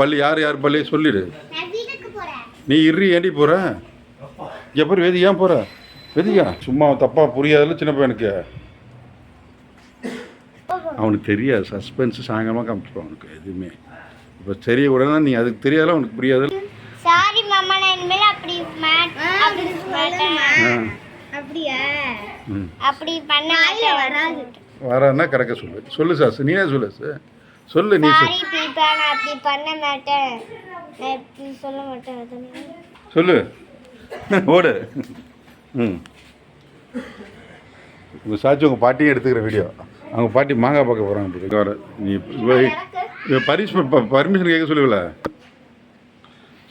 பள்ளி யார் பள்ளி சொல்லிடு. நீ இறி ஏண்டி போகிற எப்படி வேதி ஏன் போகிற வெதியா சும்மா தப்பாக புரியாதுல்ல சின்ன பையனுக்கு. அவனுக்கு தெரியாது சஸ்பென்ஸ் சாயங்காலமாக காமிச்சிருவான் அவனுக்கு எதுவுமே. இப்போ தெரிய கூடனா நீ அதுக்கு தெரியாத அவனுக்கு புரியாது. சாரி மாமா நான் இனிமேல் அப்படி அப்படியா அப்படி பண்ண வராது. வரான்னா கரெக்டாக சொல்லு சார் நீனே சொல்லு சார் சொல்லு நீ நான் அப்படி பண்ண மாட்டேன் நான் சொல்ல மாட்டேன் சொல்லு ஓடு. உங்கள் சாட்சி உங்கள் பாட்டியும் எடுத்துக்கிற வீடியோ. அவங்க பாட்டி மாங்காய் பார்க்க போகிறாங்க. நீ பர்மிஷன் கேட்க சொல்லுவில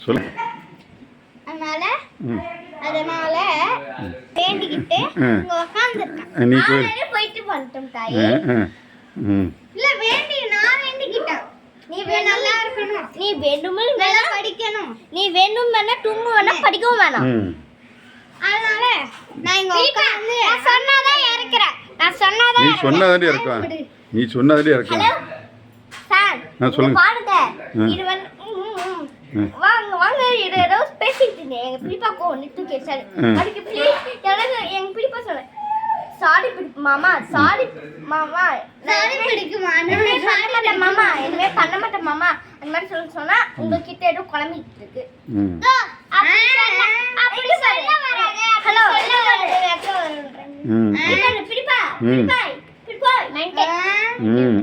சொல்லு. அதனால வேண்டிக்கிட்டு நீ போயிட்டு வந்துட்டோம் தாயே. இல்ல வேண்டி நான் வேண்டிக்கிட்டேன் நீ நல்லா இருக்கணும் நீ வேணுமே நல்லா படிக்கணும் நீ வேணும் வேணா தூங்கும் வேணா படிக்கவும் வேணாம். அதனால நான் இங்க உட்கார்ந்து நான் சொன்னாதான் இறக்குறேன் நான் சொன்னாதான் நீ சொன்னதாண்டி இறக்குவேன் நீ சொன்னதாண்டி இறக்குவேன். சார் நான் சொல்லுங்க பாடுங்க இது வந்து வாங்க வாங்க ஏதோ பேசிட்டு இருந்தேன். எங்க பிடிப்பாக்கோ ஒன்று கேட்டாரு அதுக்கு ப்ளீஸ் எனக்கு எங்க பிடிப்பா சொல்ல சாரி பிடிப்பு மாமா சாரி மாமா சாரி பிடிக்குமா பண்ண மாட்டேன் மாமா எதுவுமே பண்ண மாட்டேன் மாமா அந்த மாதிரி சொன்னா உங்ககிட்ட ஏதோ குழம்பிட்டு இருக்கு. அப்படி சொல்ல வராங்க ஹலோ பிடிப்பா பிடிப்பா பிடிப்பா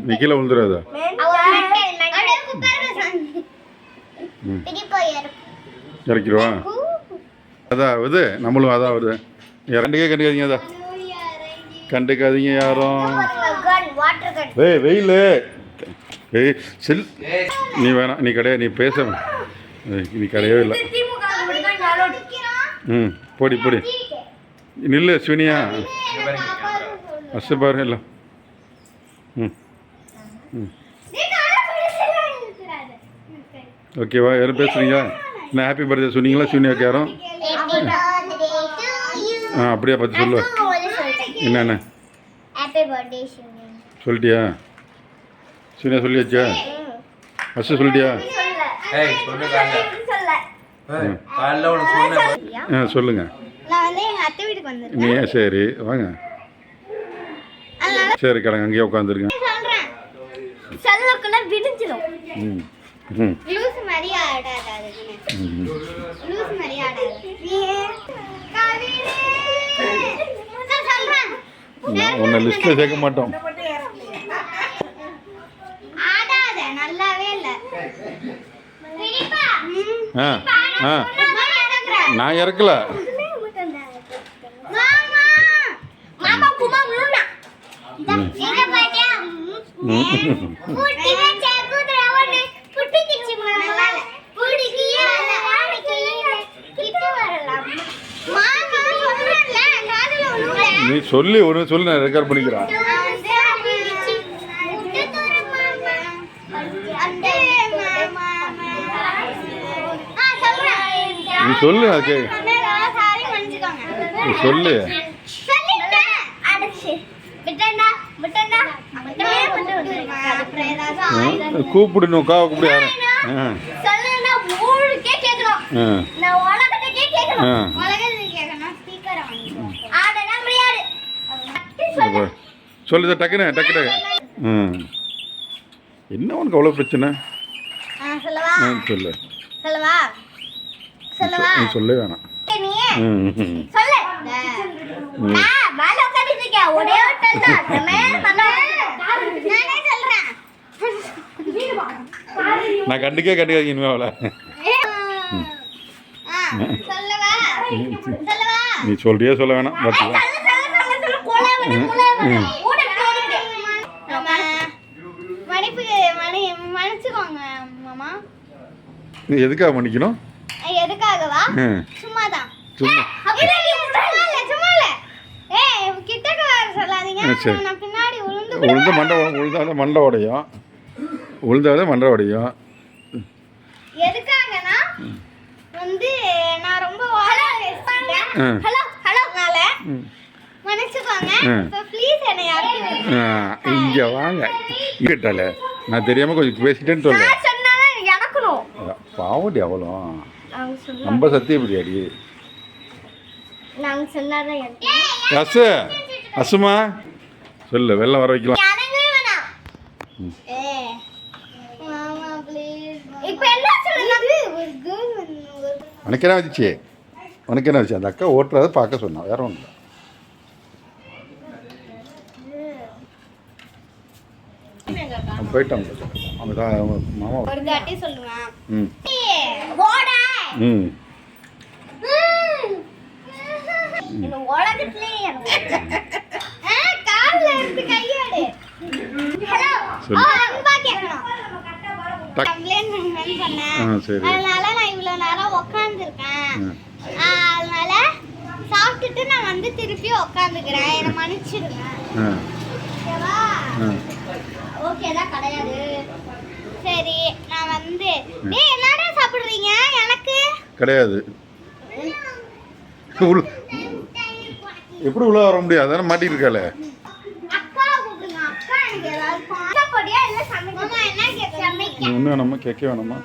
நீ கீழே விழுந்துடாத. இறக்கிடுவா அதாவது நம்மளும் அதாவது கண்டுக்காதீங்க அதான் கண்டுக்காதீங்க யாரும். வெயில் செல் நீ வேணாம் நீ கிடையாது நீ பேச நீ கிடையவே இல்லை. போடி போடி நில்லு ஸ்வினியா பாரு இல்லை. ஓகேவா யாரும் பேசுகிறீங்க என்ன ஹாப்பி பர்த்டே சொன்னீங்களா ஸ்வினியாவுக்கு யாரும்? அப்படியே பார்த்து சொல்லு என்னென்ன சொல்லிட்டியா ஸ்வினியா சொல்லியாச்சா ஃபஸ்ட்டு சொல்லிட்டியா? சொல்லுங்க நீ சரி வாங்க சரி கிடங்க அங்கேயே உட்காந்துருங்க. உன்னை லிஸ்ட்டில் சேர்க்க மாட்டோம். நான் இறக்கல நீ சொல்லி ஒன்று சொல்லி நான் ரெக்கார்ட் பண்ணிக்கிறேன். நீ சொல்லு அதுக்கு நீ சொல்லு கூப்பிடணும் கா கூப்பிடு யாரும் சொல்லு டக்குன்னு டக்கு என்ன உனக்கு அவ்வளோ பிரச்சனை சொல்லு நீ சொல்ல வேணாம். நான் கண்டுக்காதீங்க இனிமே அவளை நீ சொல்றியே சொல்ல வேணாம் பார்த்துக்கலாம். நீ எதுக்காக மன்னிக்கணும்? எதுக்காகவா சும்மாதான் சும்மா உளுந்த மண்டை உடையும் உளுந்தாத மண்டை உடையும். எதுக்காகனா வந்து நான் ரொம்ப ஹலோ ஹலோனால மன்னிச்சுக்கோங்க ப்ளீஸ் என்ன யாரும் இங்க வாங்க கேட்டால நான் தெரியாம கொஞ்சம் பேசிட்டேன்னு சொல்றேன். சொன்னாலும் எனக்கு பாவடி அவ்வளோ நாங்க சொன்னா நம்ம சத்தியப்படி அடி நாங்க சொன்னாதான் எனக்கு அசு அசுமா சொல்லு வெள்ளம் வர வைக்கலாம் எனக்கே வேணாம் மாமா ப்ளீஸ் இப்போ என்ன சொல்லுங்க ஒரு கேர்ள் வந்து உனக்கு என்ன வச்சு உனக்கு என்ன வச்சு அந்த அக்கா ஓட்டுறதை பார்க்க சொன்னான் வேற ஒன்றும் அவன் போயிட்டான் அவன் மாமா ஒரு தாட்டி சொல்லுவேன் ம் ஓடா ம் இந்த உலகத்திலேயே கால்ல இருந்து கையோடு ஹலோ சொல்லு. அன்பா கேட்கணும் டக். கம்ப்ளைண்ட் பண்ணேன் ஆ சரி அதனால நான் இவ்வளவு நேரம் உட்காந்துருக்கேன் ம். அதனால சாப்பிட்டுட்டு நான் வந்து திருப்பி உட்காந்துக்கிறேன் என்னை மன்னிச்சிடுங்க ஆ ஓகேவா ஆ ஓகே தான் கிடையாது சரி நான் வந்து டேய் என்னடா சாப்பிடுறீங்க எனக்கு கிடையாது எப்படி உள்ள வர முடியாது அதானே மாட்டிட்டு இருக்காளே அக்கா கூப்பிடுங்க அக்கா எனக்கு ஏதாவது பாட போடியா இல்ல சமைக்க என்ன கேட்க நீ ஒன்றும் வேணாமா கேட்க வேணாமா